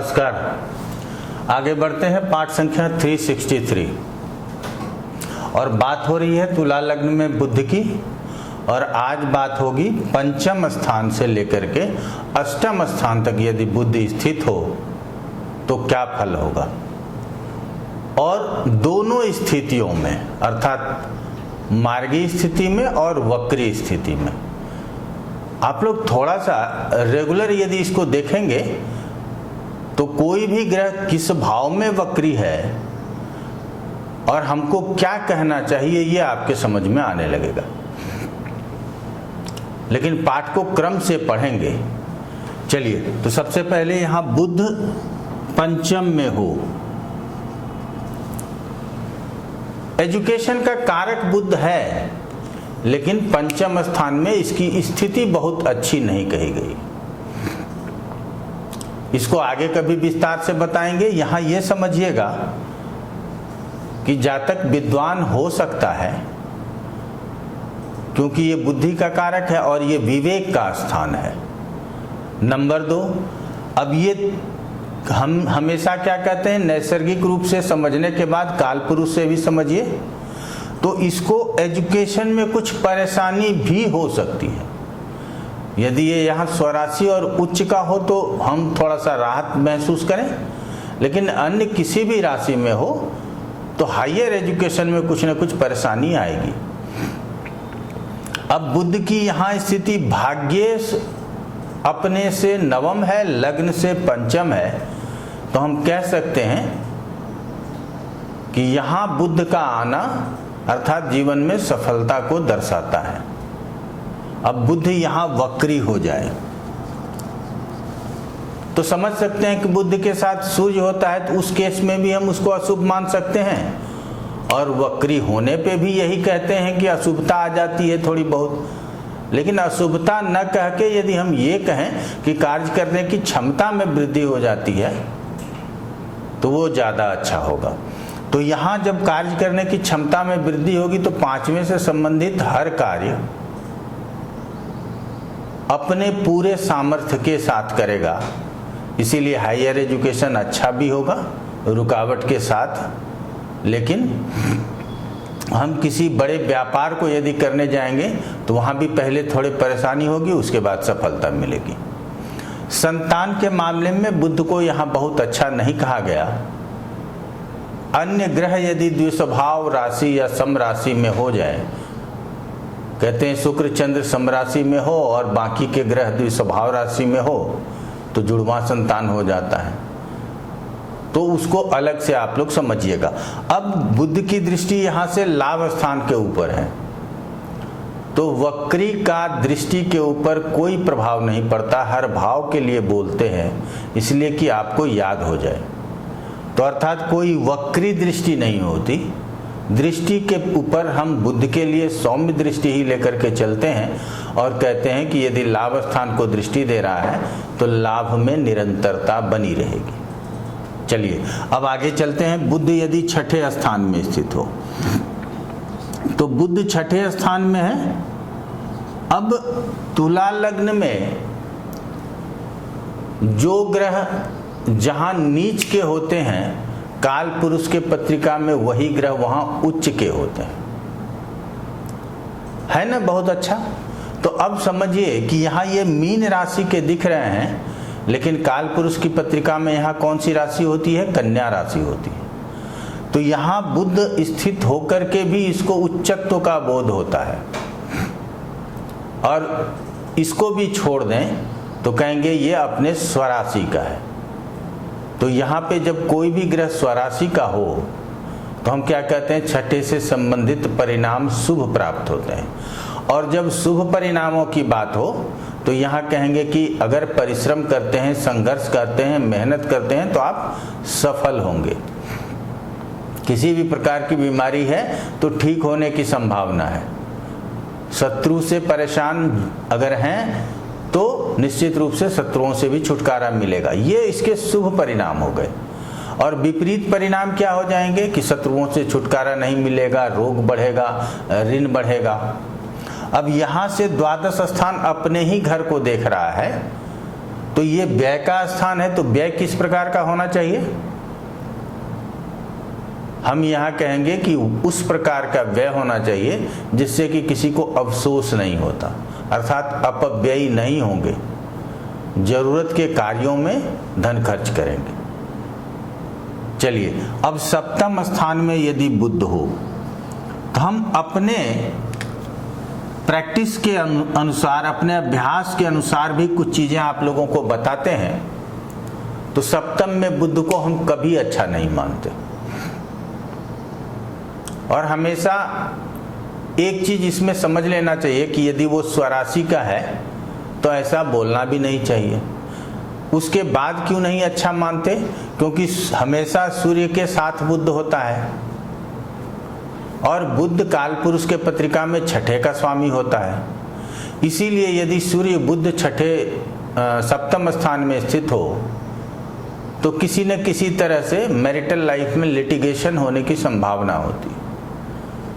नमस्कार। आगे बढ़ते हैं पाठ संख्या 363 और बात हो रही है तुला लग्न में बुध की। और आज बात होगी पंचम स्थान से लेकर के अष्टम स्थान तक यदि बुध स्थित हो तो क्या फल होगा, और दोनों स्थितियों में अर्थात मार्गी स्थिति में और वक्री स्थिति में। आप लोग थोड़ा सा रेगुलर यदि इसको देखेंगे तो कोई भी ग्रह किस भाव में वक्री है और हमको क्या कहना चाहिए ये आपके समझ में आने लगेगा। लेकिन पाठ को क्रम से पढ़ेंगे। चलिए, तो सबसे पहले यहां बुध पंचम में हो। एजुकेशन का कारक बुध है, लेकिन पंचम स्थान में इसकी स्थिति बहुत अच्छी नहीं कही गई। इसको आगे कभी विस्तार से बताएंगे। यहां यह समझिएगा कि जातक विद्वान हो सकता है, क्योंकि ये बुद्धि का कारक है और ये विवेक का स्थान है। नंबर 2, अब ये हम हमेशा क्या कहते हैं, नैसर्गिक रूप से समझने के बाद काल पुरुष से भी समझिए तो इसको एजुकेशन में कुछ परेशानी भी हो सकती है। यदि ये यहाँ स्वराशि और उच्च का हो तो हम थोड़ा सा राहत महसूस करें, लेकिन अन्य किसी भी राशि में हो तो हायर एजुकेशन में कुछ न कुछ परेशानी आएगी। अब बुध की यहाँ स्थिति भाग्य अपने से नवम है, लग्न से पंचम है, तो हम कह सकते हैं कि यहाँ बुध का आना अर्थात जीवन में सफलता को दर्शाता है। अब बुध यहाँ वक्री हो जाए तो समझ सकते हैं कि बुध के साथ सूर्य होता है तो उस केस में भी हम उसको अशुभ मान सकते हैं, और वक्री होने पे भी यही कहते हैं कि अशुभता आ जाती है थोड़ी बहुत। लेकिन अशुभता न कह के यदि हम ये कहें कि कार्य करने की क्षमता में वृद्धि हो जाती है तो वो ज़्यादा अच्छा होगा। तो यहाँ जब कार्य करने की क्षमता में वृद्धि होगी तो पांचवें से संबंधित हर कार्य अपने पूरे सामर्थ्य के साथ करेगा, इसीलिए हायर एजुकेशन अच्छा भी होगा रुकावट के साथ। लेकिन हम किसी बड़े व्यापार को यदि करने जाएंगे तो वहाँ भी पहले थोड़ी परेशानी होगी, उसके बाद सफलता मिलेगी। संतान के मामले में बुध को यहाँ बहुत अच्छा नहीं कहा गया। अन्य ग्रह यदि द्विस्वभाव राशि या सम राशि में हो जाए, कहते हैं शुक्र चंद्र सम राशि में हो और बाकी के ग्रह द्विस्वभाव राशि में हो तो जुड़वा संतान हो जाता है, तो उसको अलग से आप लोग समझिएगा। अब बुध की दृष्टि यहाँ से लाभ स्थान के ऊपर है, तो वक्री का दृष्टि के ऊपर कोई प्रभाव नहीं पड़ता। हर भाव के लिए बोलते हैं इसलिए कि आपको याद हो जाए। तो अर्थात कोई वक्री दृष्टि नहीं होती। दृष्टि के ऊपर हम बुध के लिए सौम्य दृष्टि ही लेकर के चलते हैं और कहते हैं कि यदि लाभ स्थान को दृष्टि दे रहा है तो लाभ में निरंतरता बनी रहेगी। चलिए, अब आगे चलते हैं। बुध यदि छठे स्थान में स्थित हो तो बुध छठे स्थान में है। अब तुला लग्न में जो ग्रह जहां नीच के होते हैं, काल पुरुष के पत्रिका में वही ग्रह वहां उच्च के होते हैं, है ना। बहुत अच्छा। तो अब समझिए कि यहाँ ये मीन राशि के दिख रहे हैं, लेकिन काल पुरुष की पत्रिका में यहाँ कौन सी राशि होती है, कन्या राशि होती है। तो यहाँ बुध स्थित होकर के भी इसको उच्चत्व का बोध होता है, और इसको भी छोड़ दें तो कहेंगे ये अपने स्वराशि का है। तो यहाँ पे जब कोई भी ग्रह स्वराशि का हो तो हम क्या कहते हैं, छठे से संबंधित परिणाम शुभ प्राप्त होते हैं। और जब शुभ परिणामों की बात हो तो यहाँ कहेंगे कि अगर परिश्रम करते हैं, संघर्ष करते हैं, मेहनत करते हैं तो आप सफल होंगे। किसी भी प्रकार की बीमारी है तो ठीक होने की संभावना है। शत्रु से परेशान अगर हैं तो निश्चित रूप से शत्रुओं से भी छुटकारा मिलेगा। ये इसके शुभ परिणाम हो गए। और विपरीत परिणाम क्या हो जाएंगे कि शत्रुओं से छुटकारा नहीं मिलेगा, रोग बढ़ेगा, ऋण बढ़ेगा। अब यहाँ से द्वादश स्थान अपने ही घर को देख रहा है तो ये व्यय का स्थान है, तो व्यय किस प्रकार का होना चाहिए? हम यहाँ कहेंगे कि उस प्रकार का व्यय होना चाहिए जिससे कि किसी को अफसोस नहीं होता, अर्थात अपव्ययी नहीं होंगे, जरूरत के कार्यों में धन खर्च करेंगे। चलिए, अब सप्तम स्थान में यदि बुध हो तो हम अपने प्रैक्टिस के अनुसार, अपने अभ्यास के अनुसार भी कुछ चीजें आप लोगों को बताते हैं। तो सप्तम में बुध को हम कभी अच्छा नहीं मानते, और हमेशा एक चीज इसमें समझ लेना चाहिए कि यदि वो स्वराशि का है तो ऐसा बोलना भी नहीं चाहिए। उसके बाद क्यों नहीं अच्छा मानते? क्योंकि हमेशा सूर्य के साथ बुध होता है, और बुध कालपुरुष के पत्रिका में छठे का स्वामी होता है। इसीलिए यदि सूर्य बुध छठे सप्तम स्थान में स्थित हो तो किसी न किसी तरह से मैरिटल लाइफ में लिटिगेशन होने की संभावना होती है,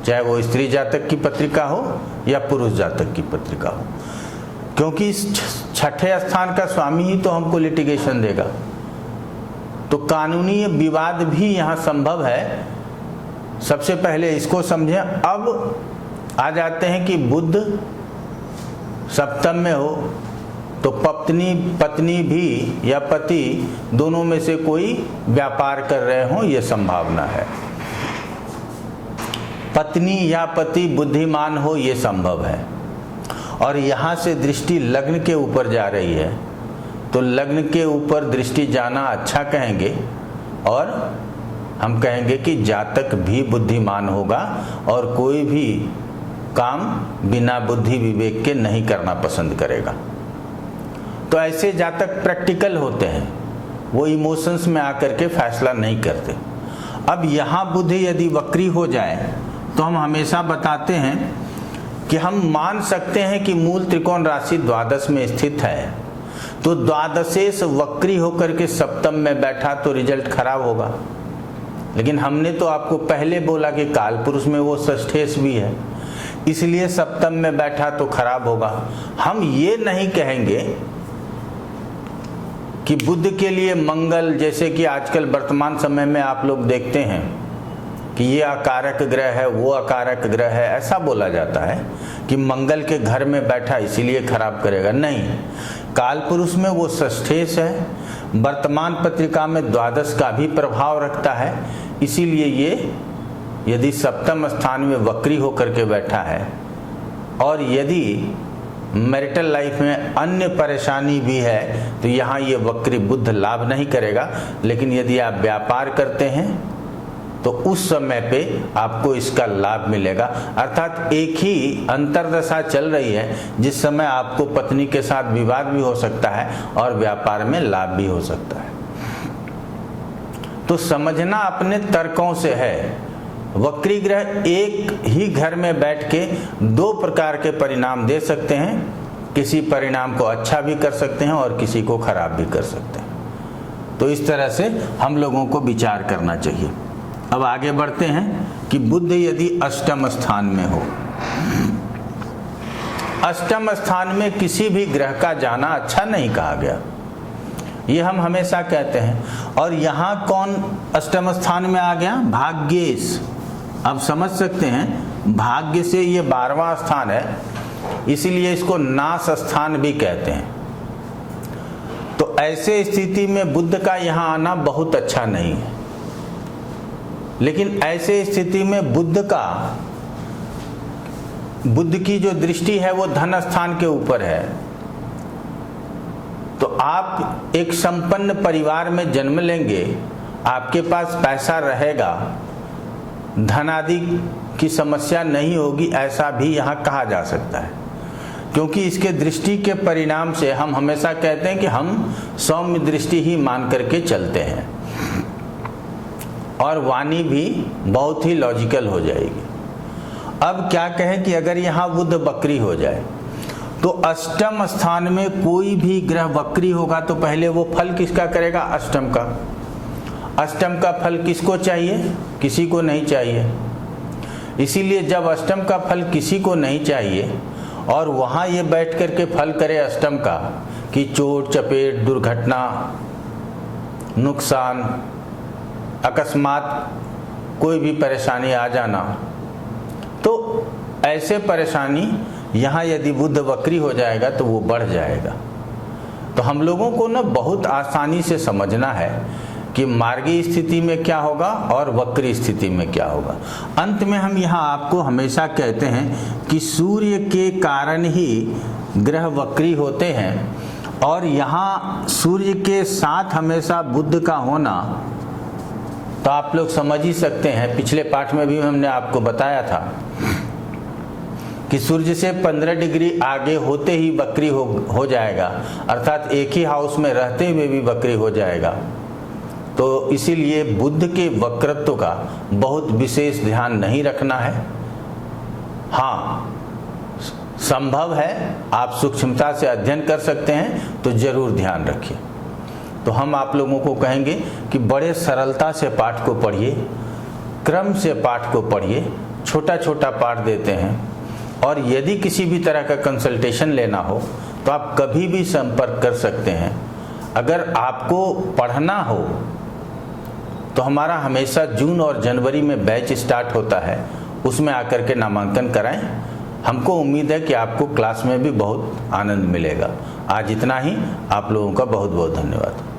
चाहे वो स्त्री जातक की पत्रिका हो या पुरुष जातक की पत्रिका हो, क्योंकि इस छठे स्थान का स्वामी ही तो हमको लिटिगेशन देगा। तो कानूनी विवाद भी यहाँ संभव है। सबसे पहले इसको समझें। अब आ जाते हैं कि बुध सप्तम में हो तो पत्नी भी या पति दोनों में से कोई व्यापार कर रहे हो, यह संभावना है। पत्नी या पति बुद्धिमान हो, यह संभव है। और यहाँ से दृष्टि लग्न के ऊपर जा रही है, तो लग्न के ऊपर दृष्टि जाना अच्छा कहेंगे, और हम कहेंगे कि जातक भी बुद्धिमान होगा और कोई भी काम बिना बुद्धि विवेक के नहीं करना पसंद करेगा। तो ऐसे जातक प्रैक्टिकल होते हैं, वो इमोशंस में आकर के फैसला नहीं करते। अब यहाँ बुद्धि यदि वक्री हो जाए तो हम हमेशा बताते हैं कि हम मान सकते हैं कि मूल त्रिकोण राशि द्वादश में स्थित है, तो द्वादशेश वक्री होकर के सप्तम में बैठा तो रिजल्ट खराब होगा। लेकिन हमने तो आपको पहले बोला कि कालपुरुष में वो षष्ठेश भी है, इसलिए सप्तम में बैठा तो खराब होगा। हम ये नहीं कहेंगे कि बुध के लिए मंगल, जैसे कि आजकल वर्तमान समय में आप लोग देखते हैं कि ये अकारक ग्रह है, वो अकारक ग्रह है, ऐसा बोला जाता है कि मंगल के घर में बैठा इसीलिए खराब करेगा। नहीं, कालपुरुष में वो षष्ठेश है, वर्तमान पत्रिका में द्वादश का भी प्रभाव रखता है, इसीलिए ये यदि सप्तम स्थान में वक्री होकर के बैठा है, और यदि मैरिटल लाइफ में अन्य परेशानी भी है तो यहाँ ये वक्री बुध लाभ नहीं करेगा। लेकिन यदि आप व्यापार करते हैं तो उस समय पे आपको इसका लाभ मिलेगा। अर्थात एक ही अंतर्दशा चल रही है जिस समय आपको पत्नी के साथ विवाद भी हो सकता है और व्यापार में लाभ भी हो सकता है। तो समझना अपने तर्कों से है। वक्री ग्रह एक ही घर में बैठ के दो प्रकार के परिणाम दे सकते हैं, किसी परिणाम को अच्छा भी कर सकते हैं और किसी को खराब भी कर सकते हैं। तो इस तरह से हम लोगों को विचार करना चाहिए। अब आगे बढ़ते हैं कि बुध यदि अष्टम स्थान में हो, अष्टम स्थान में किसी भी ग्रह का जाना अच्छा नहीं कहा गया, ये हम हमेशा कहते हैं। और यहाँ कौन अष्टम स्थान में आ गया? भाग्येश। अब समझ सकते हैं, भाग्य से ये 12वां स्थान है, इसीलिए इसको नाश स्थान भी कहते हैं। तो ऐसे स्थिति में बुध का यहाँ आना बहुत अच्छा नहीं है। लेकिन ऐसे स्थिति में बुध की जो दृष्टि है वो धन स्थान के ऊपर है। तो आप एक संपन्न परिवार में जन्म लेंगे, आपके पास पैसा रहेगा, धन आदि की समस्या नहीं होगी, ऐसा भी यहाँ कहा जा सकता है। क्योंकि इसके दृष्टि के परिणाम से हम हमेशा कहते हैं कि हम सौम्य दृष्टि ही मान करके चलते हैं, और वाणी भी बहुत ही लॉजिकल हो जाएगी। अब क्या कहें कि अगर यहाँ बुध वक्री हो जाए तो अष्टम स्थान में कोई भी ग्रह वक्री होगा तो पहले वो फल किसका करेगा? अष्टम का। अष्टम का फल किसको चाहिए? किसी को नहीं चाहिए। इसीलिए जब अष्टम का फल किसी को नहीं चाहिए और वहाँ ये बैठ करके फल करे अष्टम का, कि चोट चपेट, दुर्घटना, नुकसान, अकस्मात कोई भी परेशानी आ जाना, तो ऐसे परेशानी यहाँ यदि बुध वक्री हो जाएगा तो वो बढ़ जाएगा। तो हम लोगों को ना बहुत आसानी से समझना है कि मार्गी स्थिति में क्या होगा और वक्री स्थिति में क्या होगा। अंत में हम यहाँ आपको हमेशा कहते हैं कि सूर्य के कारण ही ग्रह वक्री होते हैं और यहाँ सूर्य के साथ हमेशा बुध का होना, तो आप लोग समझ ही सकते हैं, पिछले पाठ में भी हमने आपको बताया था कि सूर्य से 15 डिग्री आगे होते ही वक्री हो जाएगा, अर्थात एक ही हाउस में रहते हुए भी वक्री हो जाएगा। तो इसीलिए बुध के वक्रत्व का बहुत विशेष ध्यान नहीं रखना है। हाँ, संभव है, आप सूक्ष्मता से अध्ययन कर सकते हैं तो जरूर ध्यान रखिए। तो हम आप लोगों को कहेंगे कि बड़े सरलता से पाठ को पढ़िए, क्रम से पाठ को पढ़िए, छोटा छोटा पाठ देते हैं। और यदि किसी भी तरह का कंसल्टेशन लेना हो तो आप कभी भी संपर्क कर सकते हैं। अगर आपको पढ़ना हो तो हमारा हमेशा जून और जनवरी में बैच स्टार्ट होता है, उसमें आकर के नामांकन कराएं। हमको उम्मीद है कि आपको क्लास में भी बहुत आनंद मिलेगा। आज इतना ही, आप लोगों का बहुत बहुत धन्यवाद।